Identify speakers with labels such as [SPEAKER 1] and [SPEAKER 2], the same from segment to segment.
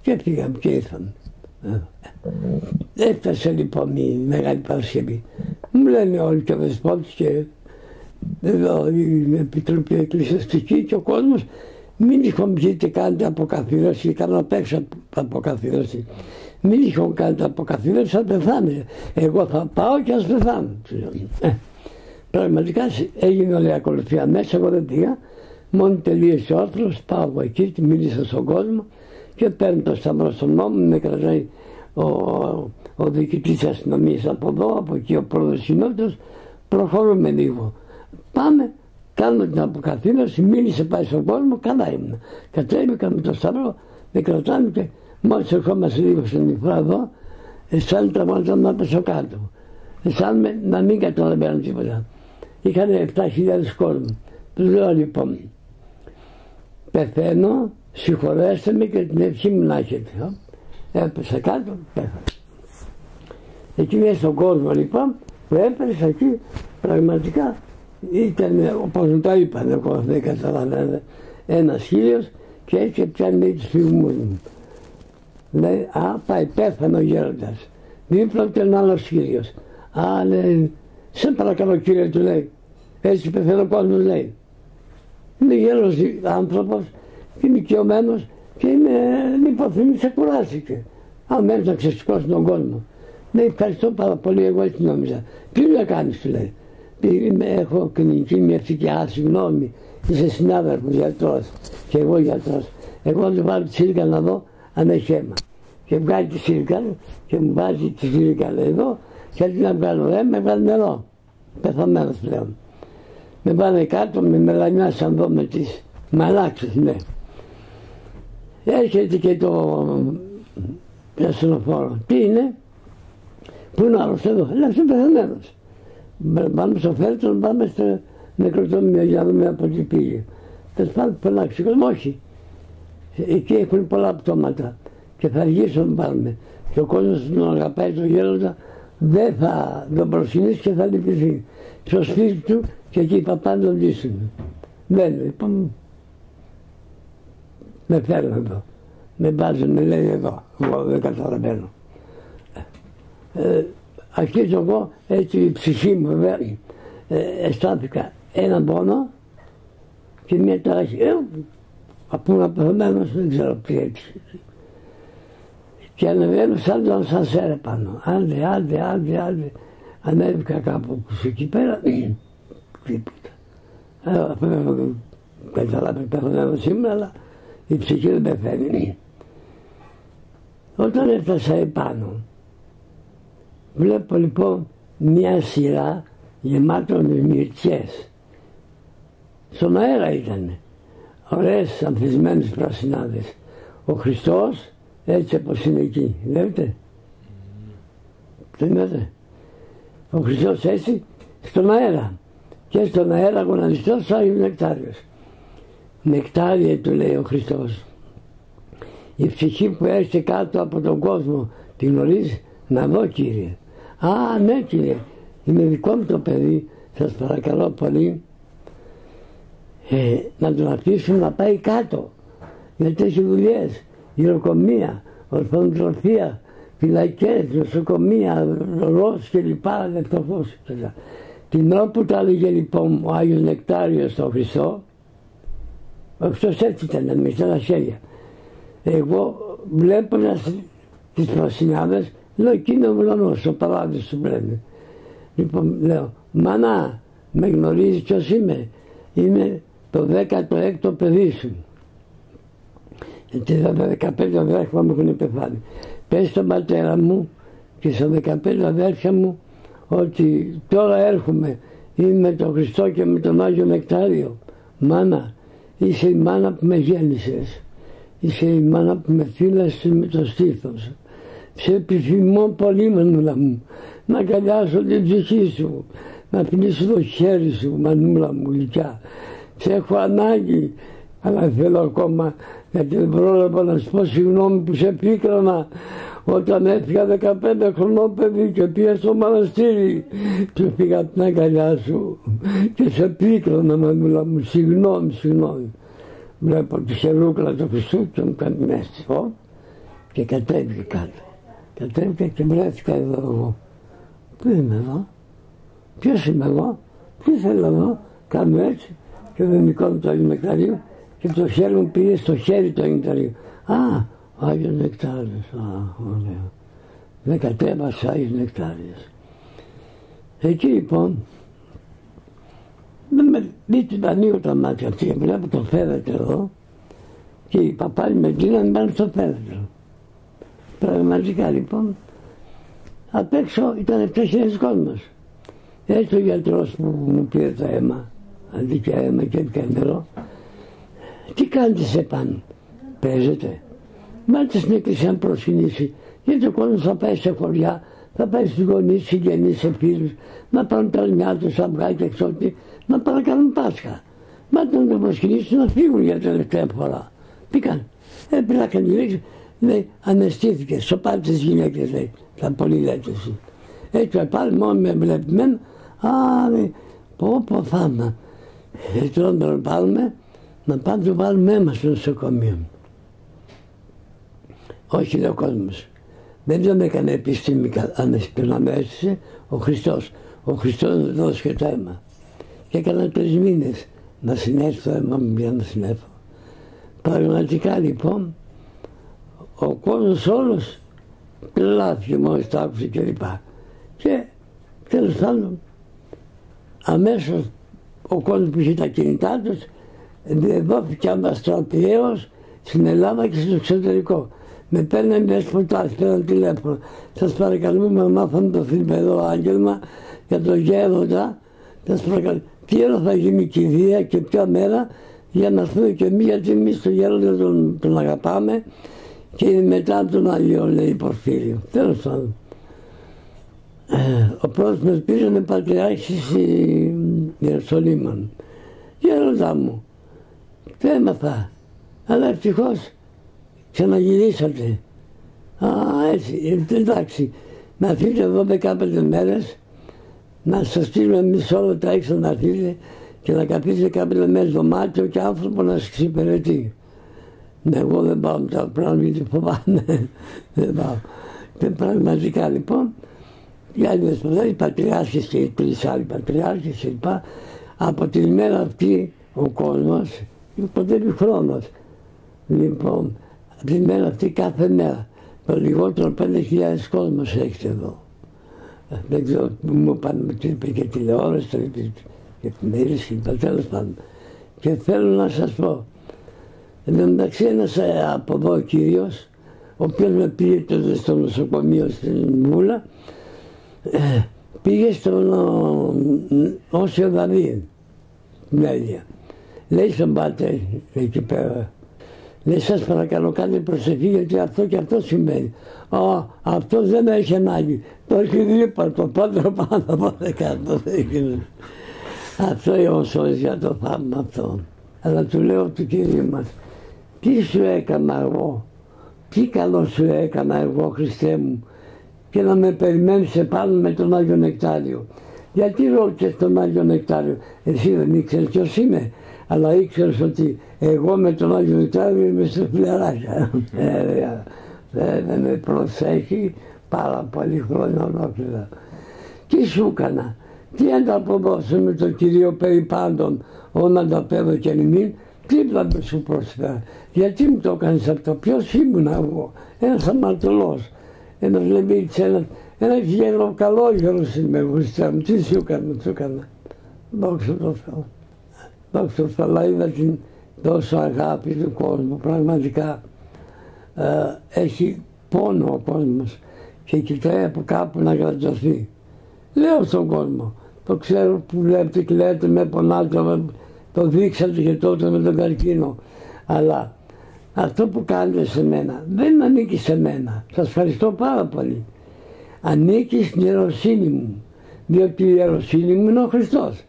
[SPEAKER 1] Και πήγαμε και ήρθαμε. Έφτασε λοιπόν η Μεγάλη Παρασκευή. Μου λένε όλοι και ο Δεσπότης και εδώ η Επιτροπή Εκκλησιαστική και ο κόσμος, μην είχαν βγείτε κάνετε αποκαθίδρωση, κάνω απ' έξω αποκαθίδρωση. Μην είχαν κάνετε αποκαθίδρωση, θα πεθάνε. Εγώ θα πάω και ας πεθάνω. Πραγματικά έγινε όλη η ακολουθία μέσα, εγώ δεν πήγα. Μόνο τελείωσε ο άρθρος, πάω εκεί, μίλησα στον κόσμο και παίρνω το σταυρό στον νόμο, με κρατάει ο διοικητής της αστυνομίας από εδώ, από εκεί ο πρόεδρος συνόδευτος, προχωρούμε λίγο. Πάμε, κάνουμε την αποκαθίδρωση, μίλησε πάει στον κόσμο, καλά ήμουν. Κατέβηκα με το σταυρό, με κρατάνε και μόλις ερχόμαστε λίγο στην νυφά εδώ, αισθάνεται μόνο να πέσω κάτω. Αισθάνομαι να μην καταλαβαίνω τίποτα. Είχαν 7.000 κόσμο. Τους λέω λοιπόν, πεθαίνω, συγχωρέστε με και την ευχή μου να έχετε. Έπεσα κάτω, πέθανα. Εκεί μέσα στον κόσμο λοιπόν που έπεσα εκεί, πραγματικά ήταν, όπως μου το είπαν, εγώ δεν καταλαβαίνω, ένας χίλιος και έτσι πιάνει τους φυγμούς μου. Λέει, πάει, πέθανε ο γέροντας. Δίπλα του ένα άλλος χίλιος. Λέει, σε παρακαλώ κύριε, του λέει, έτσι πεθαίνει ο κόσμος, λέει. Είμαι γέρος άνθρωπος και ηλικιωμένος και είμαι λιποθύμης, κουράστηκε. Μένεις να ξεσηκώσει τον κόσμο. Λέει, ευχαριστώ πάρα πολύ, εγώ έτσι νόμιζα. Τι να κάνεις, του λέει. Έχω κλινική μια ψυχιάτρια, συγγνώμη, είσαι συνάδελφος γιατρός και εγώ γιατρός. Εγώ του βάλω τη σύρκα να δω αν έχει αίμα. Και βγάζει τη σύρκα και μου βάζει τη σύρκα εδώ και αντί να βγάλω αίμα, βγάλει νερό. Πεθαμένος πλέον. Με πάνε κάτω, με μελανιάσαν εδώ με τις μαλάξεις, ναι. Έρχεται και το ασθενοφόρο. Τι είναι, πού είναι ο άλλος εδώ, λέει, είσαι πεθαμένος. Πάμε στο Φέλτον, πάμε στο νεκροτομείο για να δούμε από τι πήγε. Τέλος πάντων, φωνάξει κόσμο, όχι. Εκεί έχουν πολλά πτώματα και θα αργήσουν να πάρουμε. Και ο κόσμος τον αγαπάει τον γέροντα, δεν θα τον προσκυνήσει και θα λυπηθεί. Στο σπίτι του και εκεί οι παπάδες τον λύσουν. Δεν, λοιπόν, με φέρνουν εδώ. Με βάζουν, με λέει εδώ, εγώ δεν καταλαβαίνω. Αρχίζω εγώ, έτσι η ψυχή μου βέβαια, αισθάνθηκα έναν πόνο και μια ταραχή. Από ένα πεθαμένος, δεν ξέρω τι έτσι. Και ανεβαίνω σαν τον σανσέρ πάνω. Άντε. Ανέβηκα κάπου εκεί πέρα, τίποτα. Καταλάβει πεθαμένος σήμερα, αλλά η ψυχή δεν πεθαίνει. Όταν έφτασα επάνω, βλέπω λοιπόν μια σειρά γεμάτων μυρτιές. Στον αέρα ήτανε. Ωραίες ανθισμένες πρασινάδες. Ο Χριστός έτσι όπως είναι εκεί. Βλέπετε. Δεν είδατε. Ο Χριστός έτσι στον αέρα. Και στον αέρα γονατιστός ο Άγιος Νεκτάριος. Νεκτάριε του λέει ο Χριστός. Η ψυχή που έρχεται κάτω από τον κόσμο τη γνωρίζει. Να δω κύριε. Ναι κύριε. Είναι δικό μου το παιδί. Σας παρακαλώ πολύ. Να τον αφήσουμε να πάει κάτω. Γιατί έχει δουλειές. Γυροκομεία, ορφανοτροφία, φυλακές, νοσοκομεία, ροζ και λοιπά, λεπτοφός. Την ώρα που τα έλεγε λοιπόν ο Άγιος Νεκτάριος στον Χριστό, ο Χριστός έτσι ήταν με στα χέρια. Εγώ βλέποντας τις πρασινάδες, λέω εκείνο βλαμός, ο παράδεισος του λένε. Λοιπόν λέω, μανά, με γνωρίζει ποιος είμαι. Είμαι το 16ο παιδί σου. Γιατί τα 15 αδέρφια μου έχουν πεθάνει. Πες στον πατέρα μου και στα 15 αδέρφια μου ότι τώρα έρχομαι. Είμαι με τον Χριστό και με τον Άγιο Νεκτάριο. Μάνα, είσαι η μάνα που με γέννησες. Είσαι η μάνα που με φύλασε με το στήθος. Σε επιθυμώ πολύ, μανούλα μου, να αγκαλιάσω την ψυχή σου, να πνίσω το χέρι σου, μανούλα μου γλυκιά. Σε έχω ανάγκη, αλλά θέλω ακόμα, γιατί δεν πρόλαβα να σου πω συγγνώμη που σε πίκρανα όταν έφυγα 15 χρονών παιδί και πήγα στο μοναστήρι και πήγα την αγκαλιά σου και σε πίκρανα, μανούλα μου, συγγνώμη. Βλέπω τη χερούκλα του Χριστού και μου κάνει μέστηχο και κατέβηκε κάτω. Κατέβηκα και βρέθηκα εδώ εγώ. Πού είμαι εδώ, ποιος είμαι εγώ, τι θέλω εδώ, κάνω έτσι και δεν μηκώνω το Άγιο Νεκτάριο και το χέρι μου πήγε στο χέρι το Άγιο Νεκτάριο. Α, ο Άγιος Νεκτάριος, ωραία. Με κατέβασε ο Άγιος Νεκτάριος. Εκεί λοιπόν, με ανοίγω τα μάτια αυτή και βλέπω το φέρετρο εδώ και οι παπάλοι με γίνανε πάνω στο φέρετρο. Πραγματικά λοιπόν, απ' έξω ήταν 7.000 κόσμος. Έτσι ο γιατρός που μου πήρε το αίμα, αντί και αίμα και έπικα νερό, τι κάνετε σε πάνω, παίζετε. Μάλιστα στην εκκλησία να προσκυνήσει, γιατί ο κόσμος θα πάει σε χωριά, θα πάει στους γονείς, συγγενείς, σε φίλους, να πάρουν τα λιμιά τους, αυγά και εξώτη, να παρακαλούν Πάσχα. Μάλιστα να το προσκυνήσουν να φύγουν για τελευταία φορά. Τι κάνει, έπρεπε να κάνει, λέει, αναισθήθηκε, σοπάρει τις γυναίκες, λέει, θα πολύ λέτε εσύ. Έτσι πάλι μόνο με βλέπουμε, πω φάμα. Έτσι όταν τον πάρουμε, να πάμε το βάλουμε αίμα στο νοσοκομείο. Όχι, λέει ο κόσμος. Δεν τον έκανε επιστήμικα, να με έστησε ο Χριστός. Ο Χριστός να δώσει και το αίμα. Και έκανα 3 μήνες να συνέρθω το αίμα μου για να συνέρθω. Πραγματικά λοιπόν, ο κόσμος όλος τρελάθηκε μόλις το άκουσε κλπ. Και τέλος πάντων, αμέσως ο κόσμος που είχε τα κινητά τους δόθηκε αστραπιαίος στην Ελλάδα και στο εξωτερικό. Με παίρνανε μια σποτάση, παίρνανε τηλέφωνο. Σας παρακαλούμε να μάθαμε το θλιπερό άγγελμα για τον γέροντα. Σας παρακαλούμε. Τι ώρα θα γίνει η κηδεία και ποια μέρα για να έρθουμε και εμείς, γιατί εμείς τον γέροντα τον αγαπάμε και είναι μετά τον Άγιο, λέει Πορφύριο. Τέλος πάντων. Ο πρώτος μας πήρανε πατριάρχης Ιεροσολύμων. Γέροντα μου, το έμαθα, αλλά ευτυχώς ξαναγυρίσατε. Έτσι, εντάξει, να φύγετε εδώ 15 μέρες, να σας στείλουμε εμείς όλα τα έξω να φύγετε και να καθίσετε 15 μέρες δωμάτιο και άνθρωπο να σας εξυπηρετεί. Ναι, εγώ δεν πάω με τα πράγματα γιατί φοβάμαι. Δεν πάω. Και πραγματικά λοιπόν, οι άλλοι δεσποτές, οι πατριάρχες και οι 3 άλλοι πατριάρχες κλπ. Από την ημέρα αυτή ο κόσμος υποτεύει χρόνος. Λοιπόν, από την ημέρα αυτή κάθε μέρα το λιγότερο 5.000 κόσμος έχετε εδώ. Δεν ξέρω που μου πάνε με την είπε και τηλεόραση και εφημερίδες και τέλος πάντων. Και θέλω να σας πω, εν τω μεταξύ ένας από εδώ ο κύριος, ο οποίος με πήγε τότε στο νοσοκομείο στην Βούλα, πήγε στον Όσιο Δαβίδ, Μέλια. Λέει στον πάτερ εκεί πέρα, λέει σας παρακαλώ κάντε προσευχή γιατί αυτό και αυτό συμβαίνει. Αυτός δεν έχει ανάγκη. Το έχει δίπλα το πάντρο πάνω από κάτω. Αυτό είναι ο σώζης για το θαύμα αυτό. Αλλά του λέω του Κύριου μας, τι σου έκανα εγώ, τι καλό σου έκανα εγώ Χριστέ μου και να με περιμένεις επάνω με τον Άγιο Νεκτάριο. Γιατί ρώτησες τον Άγιο Νεκτάριο, εσύ δεν ήξερες ποιος είμαι, αλλά ήξερες ότι εγώ με τον Άγιο Νεκτάριο είμαι σε φιλαράκια. Δεν με προσέχει πάρα πολύ χρόνια ολόκληρα. Τι σου έκανα, τι ανταποδώσω με τον Κυρίο περί πάντων, όντα τα πέδω και νημήν, τίποτα δεν σου πρόσφερα. Γιατί μου το έκανες αυτό, ποιος ήμουν εγώ, ένας αμαρτωλός, ένας Λεβίτης, ένας γέρο, καλό γέρος είμαι εγώ, τι σου έκανα, δόξα τω Θεώ. Δόξα τω Θεώ, αλλά είδα την τόσο αγάπη του κόσμου, πραγματικά έχει πόνο ο κόσμος και κοιτάει από κάπου να γρατζωθεί. Λέω στον κόσμο, το ξέρω που βλέπετε και λέτε με πονάτε, το δείξατε και τότε με τον καρκίνο, αλλά αυτό που κάνετε σε μένα δεν ανήκει σε μένα. Σας ευχαριστώ πάρα πολύ. Ανήκει στην ιεροσύνη μου, διότι η ιεροσύνη μου είναι ο Χριστός.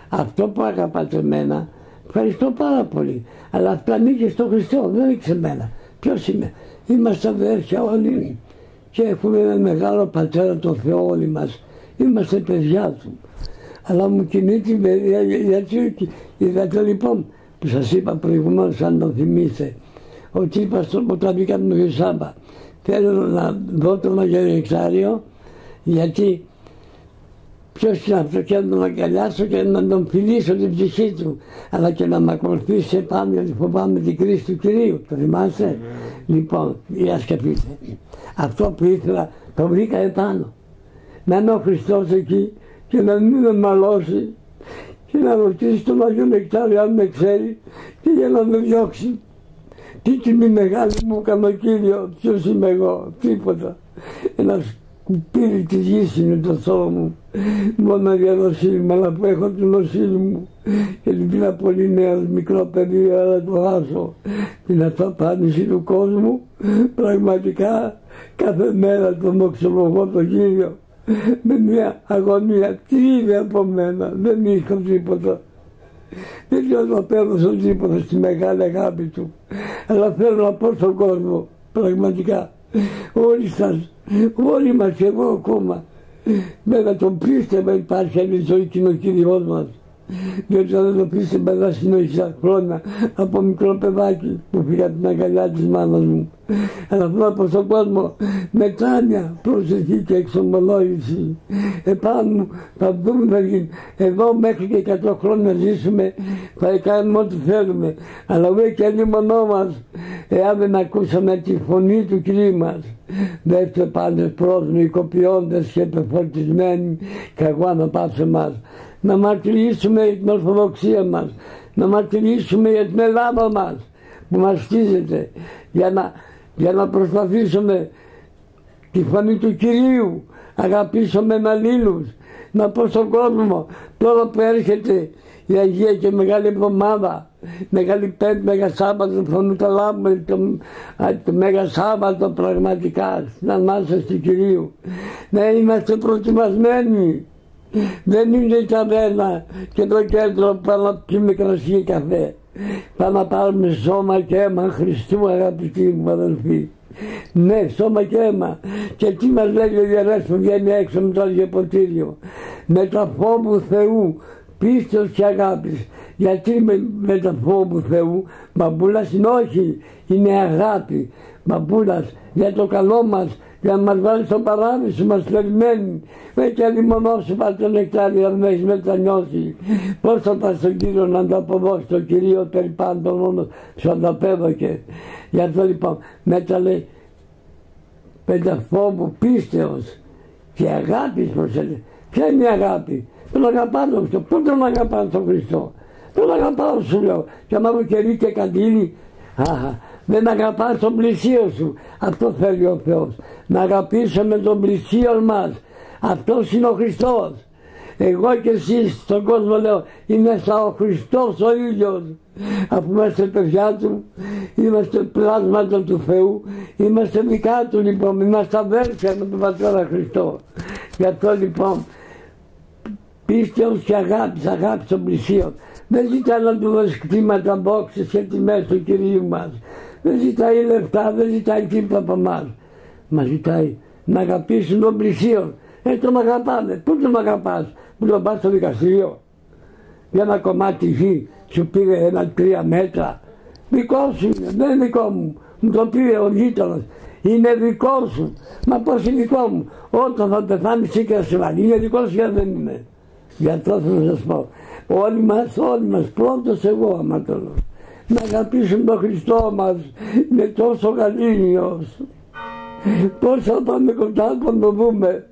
[SPEAKER 1] Αυτό που αγαπάτε εμένα, ευχαριστώ πάρα πολύ, αλλά αυτό ανήκει στον Χριστό, δεν ανήκει σε μένα. Ποιος είμαι, είμαστε αδέρφια όλοι και έχουμε ένα μεγάλο πατέρα το Θεό όλοι μας, είμαστε παιδιά του. Αλλά μου κινεί την παιδιά, γιατί είδατε λοιπόν που σας είπα προηγουμένως αν το θυμίστε, ότι είπα όταν βγήκαμε τον Σάμπα, θέλω να δω το Μακεδονεξάριο, γιατί ποιος είναι αυτό και να τον αγκαλιάσω και να τον φιλήσω την ψυχή του, αλλά και να με ακολουθήσει επάνω, γιατί φοβάμαι την κρίση του Κυρίου. Το θυμάστε? Λοιπόν, για σκεφτείτε. Αυτό που ήθελα το βρήκα επάνω. Να είναι ο Χριστός εκεί και να μην με μαλώσει και να ρωτήσει τον Άγιο Νεκτάριο αν με ξέρει και για να με διώξει. Τι τιμή μεγάλη μου έκανε ο Κύριος, ποιος είμαι εγώ, τίποτα. Ένας κουπίδι της γης είναι το σώμα μου, μόνο για νοσήλυμα, αλλά που έχω την νοσήλη μου και την πήρα πολύ νέος, μικρό παιδί, αλλά το χάσω. Την αυταπάνηση του κόσμου, πραγματικά κάθε μέρα το μοξολογώ τον Κύριο με μια αγωνία. Τι είδε από μένα, δεν είχα τίποτα. Δεν ξέρω να παίρνω στον τίποτα στη μεγάλη αγάπη του, αλλά θέλω να πω στον κόσμο, πραγματικά, όλοι σας, όλοι μας και εγώ ακόμα, βέβαια τον πίστευα υπάρχει άλλη ζωή και είναι ο Κύριος μας. Διότι αν δεν το πίστευα δεν συνέχισα χρόνια από μικρό παιδάκι που πήγα την αγκαλιά της μάνας μου. Αλλά θέλω να πω στον κόσμο μετάνοια, προσευχή και εξομολόγηση. Επάνω μου θα δούμε εδώ μέχρι και 100 χρόνια ζήσουμε, θα κάνουμε ό,τι θέλουμε. Αλλά ούτε και λίμωνό μας, εάν δεν ακούσαμε τη φωνή του Κυρίου μας. Δεύτερο πάντες πρόσμοι, κοπιώντες και πεφορτισμένοι, και εγώ να πάψε μας. Να μαρτυρήσουμε για την Ορθοδοξία μας, να μαρτυρήσουμε για την Ελλάδα μας που μας στίζεται, για να προσπαθήσουμε τη φωνή του Κυρίου, αγαπήσουμε αλλήλους, να πω στον κόσμο τώρα που έρχεται η Αγία και Μεγάλη Εβδομάδα, Μεγάλη Πέμπτη, Μέγα Σάββατο, φωνού τα λάμπη, το Μέγα Σάββατο πραγματικά, στην Ανάσταση του Κυρίου, να είμαστε προετοιμασμένοι. Δεν είναι η ταβέρνα και το κέντρο που πάμε να πιούμε κρασί και καφέ. Πάμε να πάρουμε σώμα και αίμα Χριστού, αγαπητοί μου αδελφοί. Ναι, σώμα και αίμα. Και τι μας λέει ο ιερέας που βγαίνει έξω με το Άγιο Ποτήριο? Με τα φόβου Θεού, πίστεως και αγάπης. Γιατί με τα φόβου Θεού? Μπαμπούλας είναι όχι, είναι αγάπη. Μπαμπούλας για το καλό μας, για να μας βάλει στο παράδεισο, μας περιμένει. Και λιμονώσει πάρει το νεκτάριο αν με έχεις μετανιώσει. Πώς θα πας στον Κύριο να το αποδώσει το Κυρίο περί πάντων μόνο σου ανταπέδωκε. Γι' αυτό λοιπόν μετά λέει πενταφόβου πίστεως και αγάπης προσέλε. Ποια είναι η αγάπη? Τον αγαπάω τον Χριστό. Πού τον αγαπάω τον Χριστό? Τον αγαπάω σου λέω. Και άμα μου κερί και καντήλι, δεν αγαπάς τον πλησίο σου. Αυτό θέλει ο Θεός. Να αγαπήσουμε τον πλησίο μας. Αυτός είναι ο Χριστός. Εγώ και εσείς στον κόσμο λέω είναι σαν ο Χριστός ο ίδιος. Αφού είμαστε παιδιά του, είμαστε πλάσματα του Θεού, είμαστε δικά του λοιπόν, είμαστε αδέρφια με τον Πατέρα Χριστό. Γι' αυτό λοιπόν πίστεως και αγάπη των πλησίων. Δεν ζητάει να του δώσει κτήματα, μπόξες και τιμές του Κυρίου μας. Δεν ζητάει λεφτά, δεν ζητάει τίποτα από εμάς. Μας ζητάει να αγαπήσουν τον πλησίον. Τον αγαπάμε. Πού τον αγαπάς? Που τον πας στο δικαστήριο? Για ένα κομμάτι γη σου πήρε 1-3 μέτρα. Δικό σου είναι, δεν είναι δικό μου. Μου το πήρε ο γείτονας. Είναι δικό σου. Μα πώς είναι δικό μου? Όταν θα πεθάνει σίγουρα σε βάλει. Είναι δικό σου ή δεν είναι? Γι' αυτό θα σας πω. Όλοι μας, πρώτος εγώ άμα το λέω. Να αγαπήσουμε τον Χριστό μας. Είναι τόσο γαλήνιος. Πώς θα πάμε κοντά να το δούμε?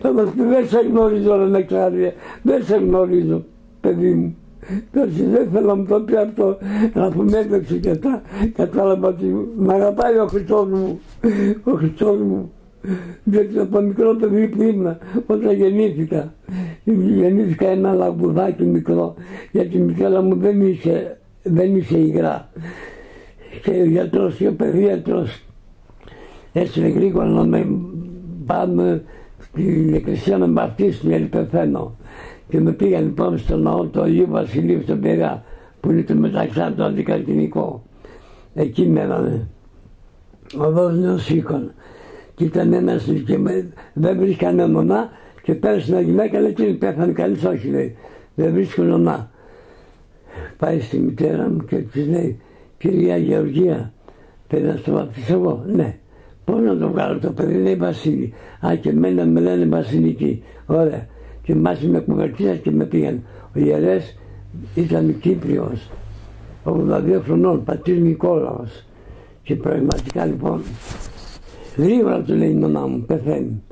[SPEAKER 1] Θα μας πει δεν σε γνωρίζω ρε Νεκτάρια, δεν σε γνωρίζω παιδί μου. Πέρσι δεν θέλω να μου το πει αυτό, να που με έπαιξε και αυτά, κατάλαβα ότι μ' αγαπάει ο Χριστός μου, ο Χριστός μου. Διότι από μικρό παιδί που ήμουν, όταν γεννήθηκα ένα λαμπουδάκι μικρό, γιατί η μητέρα μου δεν είχε υγρά. Και ο γιατρός και ο παιδίατρος έτσι γρήγορα να με πάμε στην εκκλησία να με βαφτίσουν γιατί πεθαίνω. Και με πήγαν λοιπόν στο ναό του Αγίου Βασιλείου στον Πειραιά, που είναι το μεταξά το αντικαρκυνικό. Εκεί μένανε. Οδός Νεοσύκων. Και ήταν ένας και δεν βρίσκανε μονά και πέρασε μια γυναίκα, λέει κύριε πέθανε κανείς? Όχι λέει, δεν βρίσκουν μονά. Πάει στη μητέρα μου και της λέει, κυρία Γεωργία, πρέπει να στο βαφτίσω εγώ? Ναι. Πώς να το βγάλω το παιδί, λέει Βασίλη. Α, και εμένα με λένε Βασιλική. Ωραία. Και μάλιστα με κουβερτίσαν και με πήγαν. Ο ιερέας ήταν Κύπριος, 82 χρονών, πατήρ Νικόλαος. Και πραγματικά λοιπόν, γρήγορα του λέει η μαμά μου, πεθαίνει.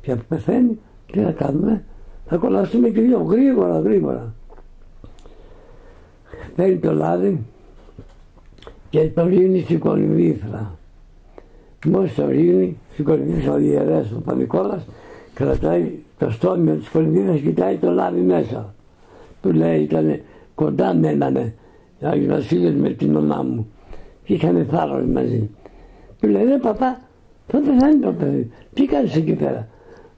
[SPEAKER 1] Και πεθαίνει, τι θα κάνουμε, θα κολλαστούμε και δυο, γρήγορα. Παίρνει το λάδι και το ρίχνει στην κολυμβήθρα. Μόλις το ρίχνει στην κολυμβήθρα, ο ιερέας ο Πανικόλας κρατάει το στόμιο της κολυμβήθρας, κοιτάει το λάδι μέσα. Του λέει, ήταν κοντά μένανε ο Άγιος Βασίλειος με την μαμά μου και είχανε θάρρος μαζί. Του λέει, ρε παπά, θα πεθάνει το παιδί, τι κάνεις εκεί πέρα,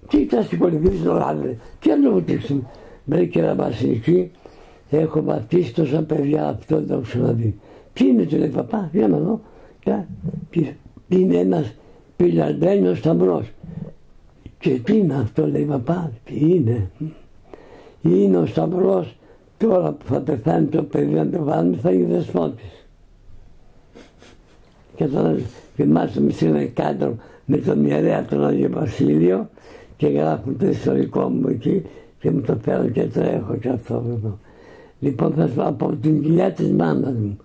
[SPEAKER 1] τι ήταν στην κολυμβήθρα στο λάδι, τι να το βουτήξουμε. Λέει, κύριε Βασιλική, έχω βαπτίσει τόσα παιδιά, αυτό δεν το έχω ξαναδεί. Τι είναι, του λέει, παπά, για να δω. Είναι ένας πιλαντένιος σταυρός. Και τι είναι αυτό, λέει, παπά, τι είναι. Είναι ο σταυρός, τώρα που θα πεθάνει το παιδί να το βάλουμε, θα είναι δεσπότης. Και τώρα θυμάστε με στείλανε κάτω με τον ιερέα τον Άγιο Βασίλειο και γράφουν το ιστορικό μου εκεί και μου το φέρω και το έχω και αυτό εδώ. Λοιπόν, θα σου πω από την κοιλιά της μάνας μου.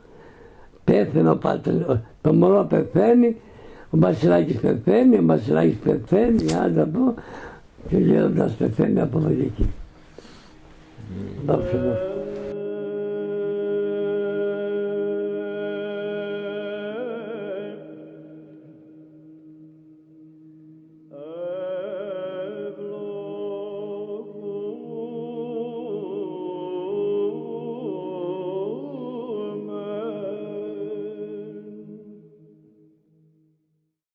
[SPEAKER 1] Πέθανε ο πατέρ, το μωρό πεθαίνει, ο Βασιλάκης πεθαίνει, άντα πω, και λέγοντας πεθαίνει από εδώ και εκεί. Δόξα τω Θεώ.